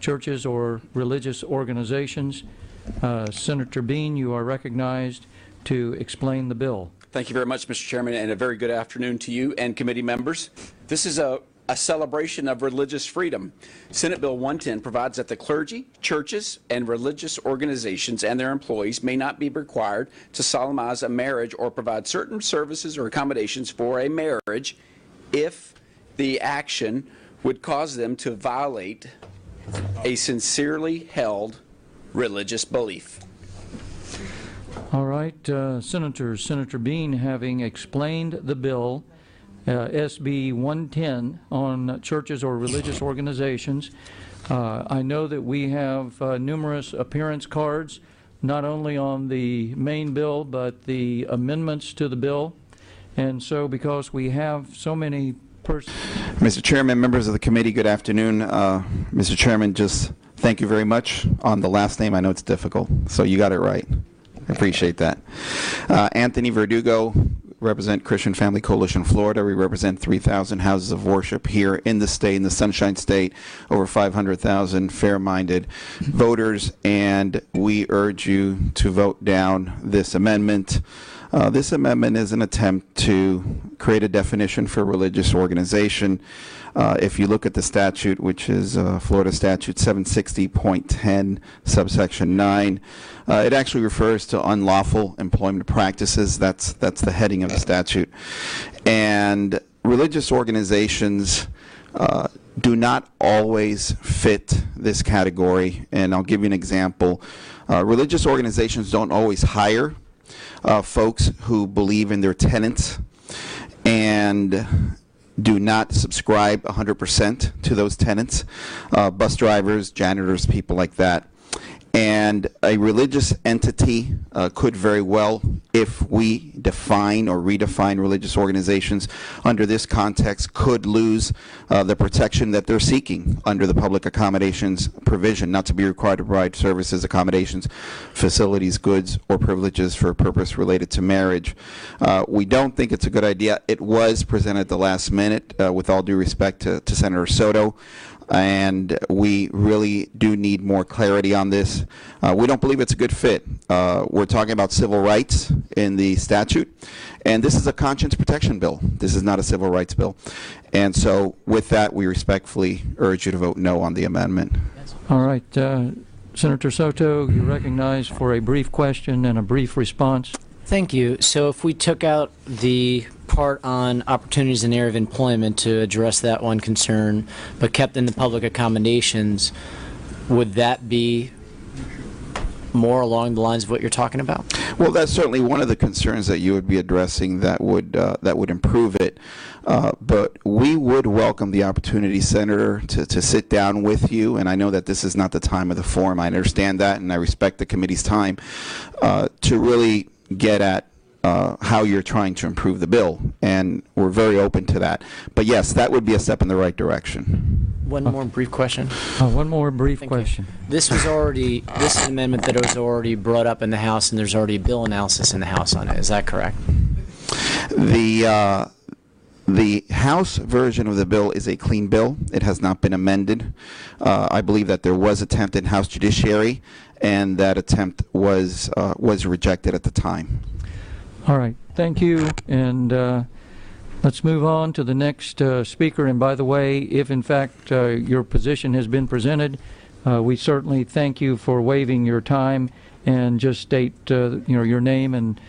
churches or religious organizations. Senator Bean, you are recognized to explain the bill. Thank you very much, Mr. Chairman, and a very good afternoon to you and committee members. This is a celebration of religious freedom. Senate Bill 110 provides that the clergy, churches, and religious organizations and their employees may not be required to solemnize a marriage or provide certain services or accommodations for a marriage if the action would cause them to violate a sincerely held religious belief. All right, Senators, Senator Bean, having explained the bill, SB 110 on churches or religious organizations, I know that we have numerous appearance cards, not only on the main bill, but the amendments to the bill. And so because we have so many persons... Mr. Chairman, members of the committee, good afternoon. Mr. Chairman, just thank you very much on the last name. I know it's difficult, so you got it right. I appreciate that. Anthony Verdugo, represent Christian Family Coalition Florida. We represent 3,000 houses of worship here in the state, in the Sunshine State, over 500,000 fair-minded voters, and we urge you to vote down this amendment. This amendment is an attempt to create a definition for religious organization. If you look at the statute, which is Florida Statute 760.10, subsection 9, it actually refers to unlawful employment practices. That's the heading of the statute. And religious organizations do not always fit this category. And I'll give you an example. Religious organizations don't always hire folks who believe in their tenets and do not subscribe 100% to those tenets, bus drivers, janitors, people like that. And a religious entity could very well, if we define or redefine religious organizations under this context, could lose the protection that they're seeking under the public accommodations provision, not to be required to provide services, accommodations, facilities, goods, or privileges for a purpose related to marriage. We don't think it's a good idea. It was presented at the last minute, with all due respect to Senator Soto. And we really do need more clarity on this. We don't believe it's a good fit. We're talking about civil rights in the statute, and this is a conscience protection bill. This is not a civil rights bill. And so with that, we respectfully urge you to vote no on the amendment. All right. Senator Soto, you're recognized for a brief question and a brief response. Thank you. So if we took out the part on opportunities in the area of employment to address that one concern, but kept in the public accommodations, would that be more along the lines of what you're talking about? Well, that's certainly one of the concerns that you would be addressing that would improve it. But we would welcome the opportunity, Senator, to sit down with you. And I know that this is not the time of the forum. I understand that, and I respect the committee's time to really get at how you're trying to improve the bill, and we're very open to that. But yes, that would be a step in the right direction. One more brief question. One more brief question. This is an amendment that was already brought up in the House, and there's already a bill analysis in the House on it. Is that correct? The House version of the bill is a clean bill. It has not been amended. I believe that there was attempt in House Judiciary, and that attempt was rejected at the time. All right. Thank you. And let's move on to the next speaker. And by the way, if in fact your position has been presented, we certainly thank you for waiving your time and just state your name and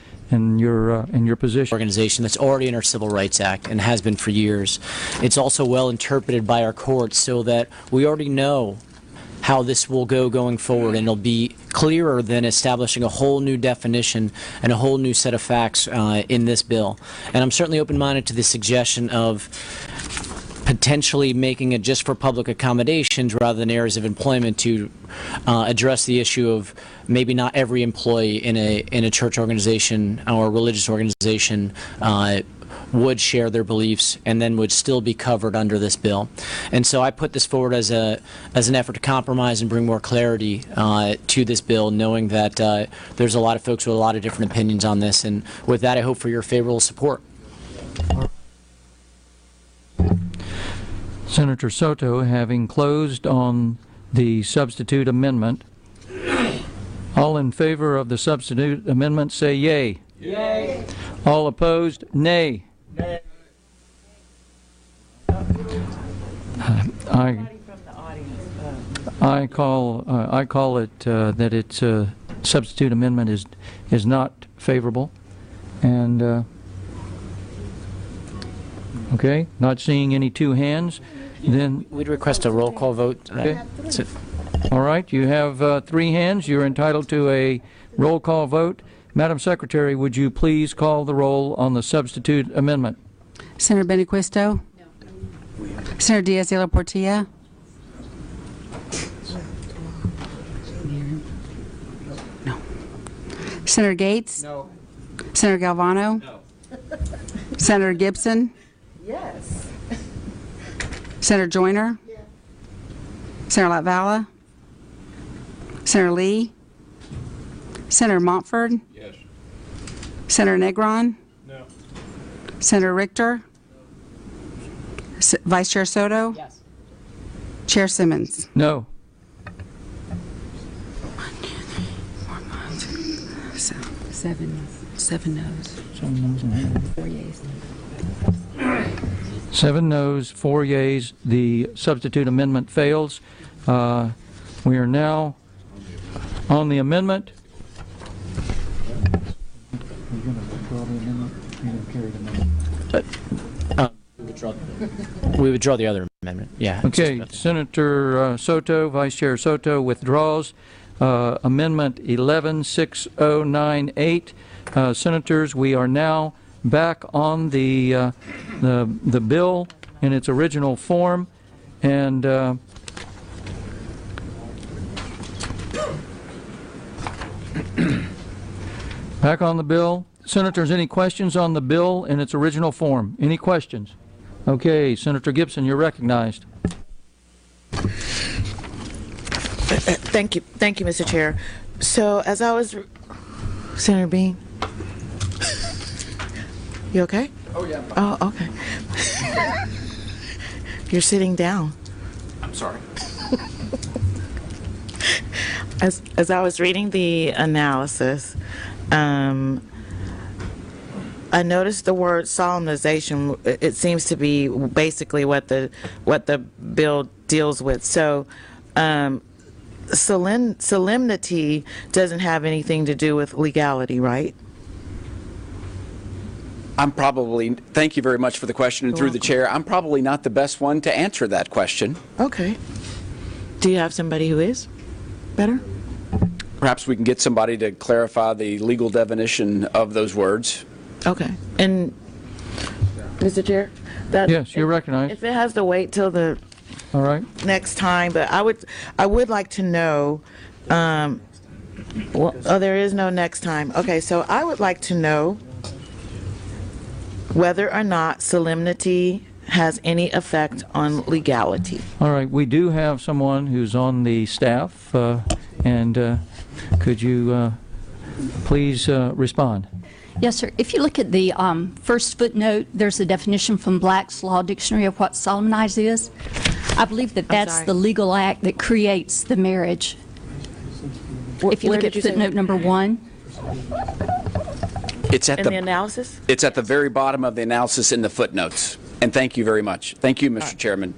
your position. Organization that's already in our Civil Rights Act and has been for years. It's also well interpreted by our courts so that we already know how this will go going forward, and it'll be clearer than establishing a whole new definition and a whole new set of facts in this bill. And I'm certainly open-minded to the suggestion of potentially making it just for public accommodations rather than areas of employment to address the issue of maybe not every employee in a church organization or a religious organization would share their beliefs and then would still be covered under this bill. And so I put this forward as an effort to compromise and bring more clarity to this bill, knowing that there's a lot of folks with a lot of different opinions on this. And with that, I hope for your favorable support. Senator Soto, having closed on the substitute amendment. All in favor of the substitute amendment say yay. Yay. All opposed, nay. Nay. I call it that its substitute amendment is not favorable, and okay, not seeing any two hands, then We'd request a roll call vote. Okay. All right, you have 3 hands. You're entitled to a roll call vote. Madam Secretary, would you please call the roll on the substitute amendment? Senator Benaquisto? No. Senator Diaz de la Portilla? No. Senator Gates? No. Senator Galvano? No. Senator Gibson? Yes. Senator Joyner? Yes. Senator Latvala? Senator Lee? Senator Montford? Yes. Senator Negron? No. Senator Richter? Vice Chair Soto? Yes. Chair Simmons? No. 7 noes. 4 yeas. 7 noes, 4 yeas. The substitute amendment fails. We are now on the amendment. We withdraw the other amendment. Yeah. Okay, Senator Soto, Vice Chair Soto withdraws Amendment 116098. Senators, we are now back on the bill in its original form, and back on the bill. Senators, any questions on the bill in its original form? Any questions? Okay, Senator Gibson, you're recognized. Thank you, Mr. Chair. So as I was, Senator Bean, you okay? Oh, yeah. Oh, okay. You're sitting down. I'm sorry. As I was reading the analysis, I noticed the word solemnization. It seems to be basically what the bill deals with. So, solemnity doesn't have anything to do with legality, right? Thank you very much for the question, and through the chair, I'm probably not the best one to answer that question. Okay. Do you have somebody who is better? Perhaps we can get somebody to clarify the legal definition of those words. Okay. And, Mr. Chair? Yes, you're recognized. If it has to wait till the All right. next time, but I would like to know, well, oh, there is no next time. Okay, so I would like to know whether or not solemnity has any effect on legality. All right. We do have someone who's on the staff, and could you please respond? Yes, sir. If you look at the first footnote, there's a definition from Black's Law Dictionary of what solemnize is. I believe that that's the legal act that creates the marriage. If you look at footnote number 1. It's at In the analysis? It's at the very bottom of the analysis in the footnotes. And thank you very much. Thank you, Mr. Chairman.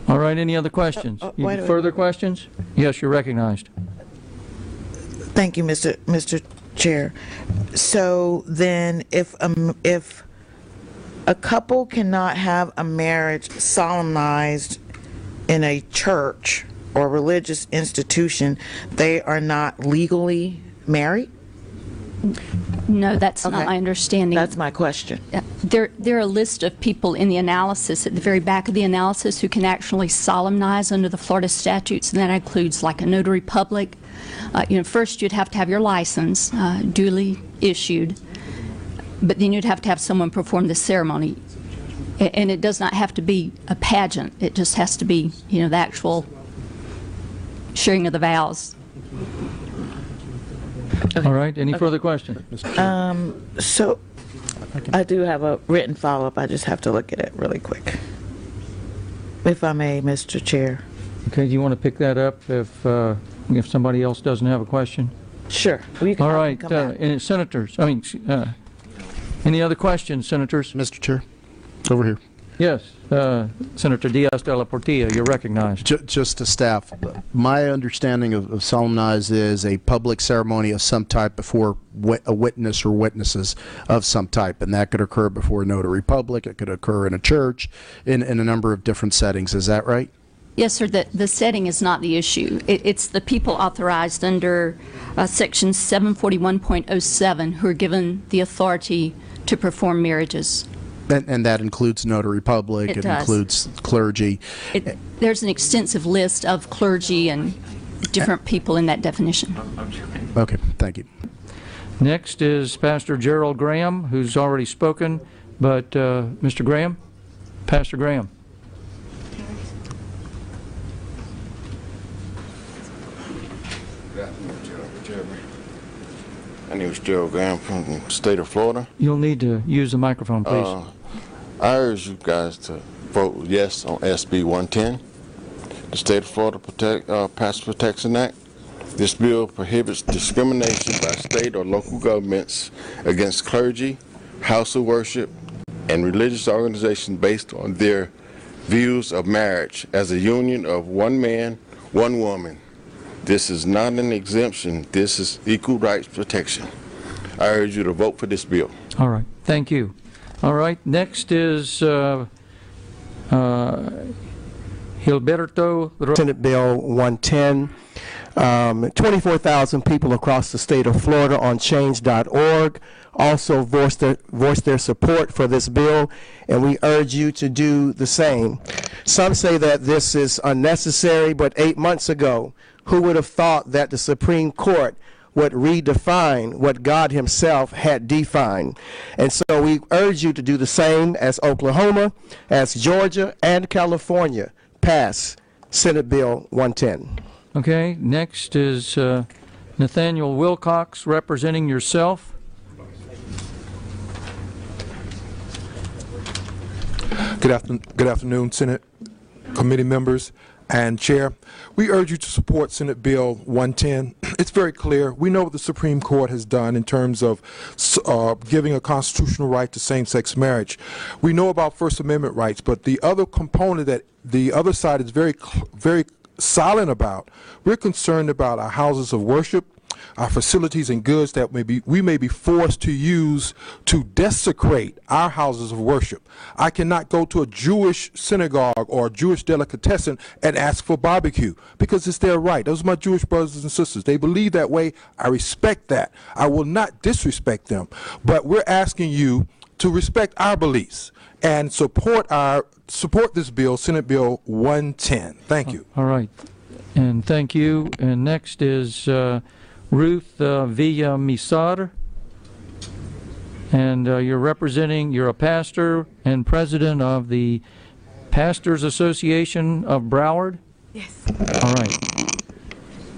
All right. Any other questions? Further questions? Yes, you're recognized. Thank you, Mr. Chair. So then, if a couple cannot have a marriage solemnized in a church or religious institution, they are not legally married? No, that's not my understanding. That's my question. There are a list of people in the analysis, at the very back of the analysis, who can actually solemnize under the Florida statutes, and that includes like a notary public. First you'd have to have your license duly issued, but then you'd have to have someone perform the ceremony. And it does not have to be a pageant. It just has to be, the actual sharing of the vows. Okay. All right. Any further questions? So I do have a written follow-up. I just have to look at it really quick. if I may, Mr. Chair. Okay, do you want to pick that up if somebody else doesn't have a question? Sure. Well, you can All help me right, come back. and senators, any other questions, senators? Mr. Chair, over here. Yes, Senator Diaz de la Portilla, you're recognized. Just to staff, my understanding of solemnize is a public ceremony of some type before a witness or witnesses of some type, and that could occur before a notary public, it could occur in a church, in a number of different settings. Is that right? Yes, sir. The setting is not the issue. It's the people authorized under Section 741.07 who are given the authority to perform marriages. And that includes notary public, It it does. includes clergy. There's an extensive list of clergy and different people in that definition. Okay, thank you. Next is Pastor Gerald Graham, who's already spoken, but Mr. Graham, Pastor Graham. My name is Gerald Graham from the state of Florida. You'll need to use the microphone, please. I urge you guys to vote yes on SB 110, the State of Florida Pastor Protection Act. This bill prohibits discrimination by state or local governments against clergy, house of worship, and religious organizations based on their views of marriage as a union of one man, one woman. This is not an exemption. This is equal rights protection. I urge you to vote for this bill. All right, thank you. All right, next is Gilberto. Senate Bill 110. 24,000 people across the state of Florida on change.org also voiced their support for this bill, and we urge you to do the same. Some say that this is unnecessary, but 8 months ago, who would have thought that the Supreme Court would redefine what God himself had defined? And so we urge you to do the same as Oklahoma, as Georgia, and California pass Senate Bill 110. Okay, next is Nathaniel Wilcox representing yourself. Good afternoon, Senate committee members and Chair. We urge you to support Senate Bill 110. It's very clear. We know what the Supreme Court has done in terms of giving a constitutional right to same-sex marriage. We know about First Amendment rights, but the other component that the other side is very silent about, we're concerned about our houses of worship, our facilities and goods that we may be forced to use to desecrate our houses of worship. I cannot go to a Jewish synagogue or a Jewish delicatessen and ask for barbecue because it's their right. Those are my Jewish brothers and sisters. They believe that way. I respect that. I will not disrespect them. But we're asking you to respect our beliefs and support this bill, Senate Bill 110. Thank you. All right, and thank you. And next is Ruth Villamizar, and you're a pastor and president of the Pastors Association of Broward? Yes. All right.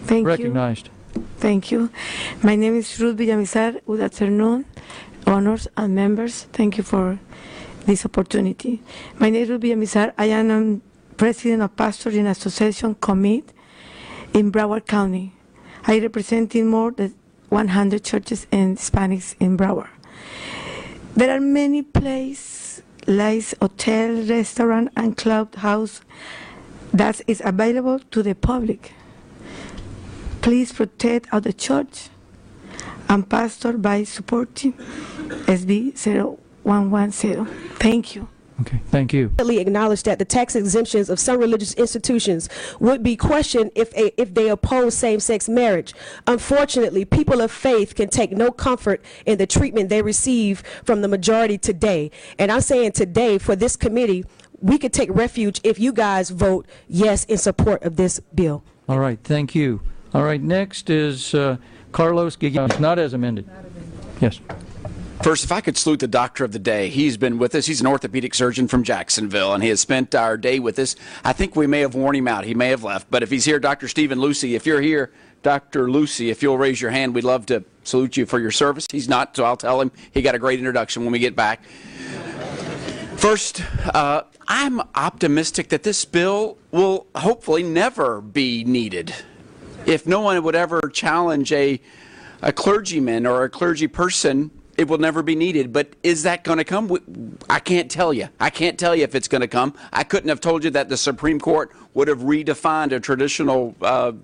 Thank Recognized. you. Thank you. My name is Ruth Villamizar. Good afternoon, honors and members. Thank you for this opportunity. My name is Ruth Villamizar. I am president of Pastors in Association Commit in Broward County. I represent more than 100 churches and Hispanics in Broward. There are many places like hotel, restaurant, and clubhouse that is available to the public. Please protect our church and pastor by supporting SB 0110. Thank you. Okay, thank you. Acknowledge that the tax exemptions of some religious institutions would be questioned if they oppose same-sex marriage. Unfortunately, people of faith can take no comfort in the treatment they receive from the majority today. And I'm saying today, for this committee, we could take refuge if you guys vote yes in support of this bill. All right, thank you. All right, next is Carlos Guillén, not as amended. Yes. First, if I could salute the doctor of the day. He's been with us. He's an orthopedic surgeon from Jacksonville, and he has spent our day with us. I think we may have worn him out. He may have left. But if he's here, Dr. Stephen Lucy, if you're here, Dr. Lucy, if you'll raise your hand, we'd love to salute you for your service. He's not, so I'll tell him he got a great introduction when we get back. First, I'm optimistic that this bill will hopefully never be needed. If no one would ever challenge a clergyman or a clergy person, it will never be needed. But is that going to come? I can't tell you. I can't tell you if it's going to come. I couldn't have told you that the Supreme Court would have redefined a traditional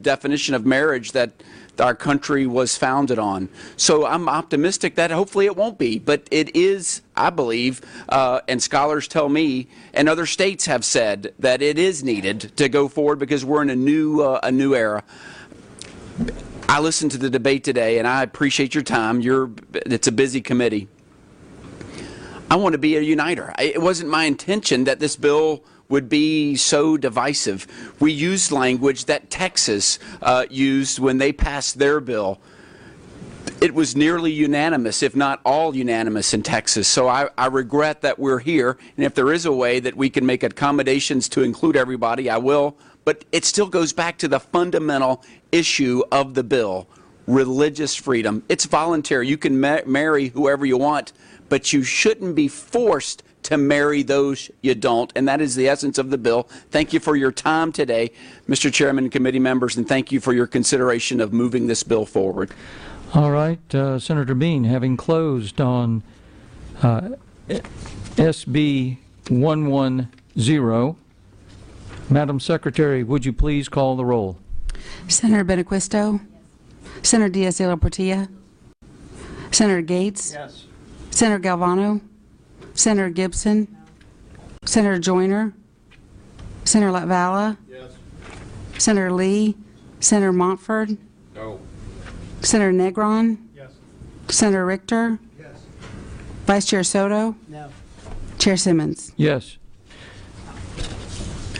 definition of marriage that our country was founded on. So I'm optimistic that hopefully it won't be. But it is, I believe, and scholars tell me, and other states have said, that it is needed to go forward because we're in a new era. I listened to the debate today, and I appreciate your time. It's a busy committee. I want to be a uniter. It wasn't my intention that this bill would be so divisive. We used language that Texas used when they passed their bill. It was nearly unanimous, if not all unanimous in Texas. So I regret that we're here, and if there is a way that we can make accommodations to include everybody, I will. But it still goes back to the fundamental issue of the bill, religious freedom. It's voluntary. You can marry whoever you want, but you shouldn't be forced to marry those you don't, and that is the essence of the bill. Thank you for your time today, Mr. Chairman and committee members, and thank you for your consideration of moving this bill forward. All right, Senator Bean, having closed on SB 110, Madam Secretary, would you please call the roll? Senator Benaquisto? Senator Diaz de la Portilla? Senator Gates? Yes. Senator Galvano? Senator Gibson? Senator Joyner? Senator Latvala? Yes. Senator Lee? Senator Montford? No. Senator Negron? Yes. Senator Richter? Yes. Vice Chair Soto? No. Chair Simmons? Yes.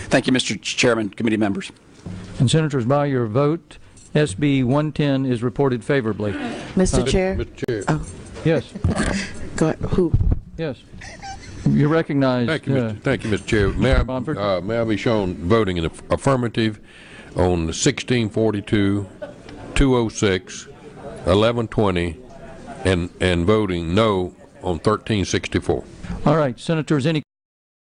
Thank you, Mr. Chairman, committee members. And Senators, by your vote, SB 110 is reported favorably. Mr. Chair? Mr. Chair. Oh, Yes. go ahead. Who? Yes. You're recognized. Thank you, Mr. Chair. May I be shown voting in the affirmative on 1642, 206, 1120, and voting no on 1364. All right, Senators, any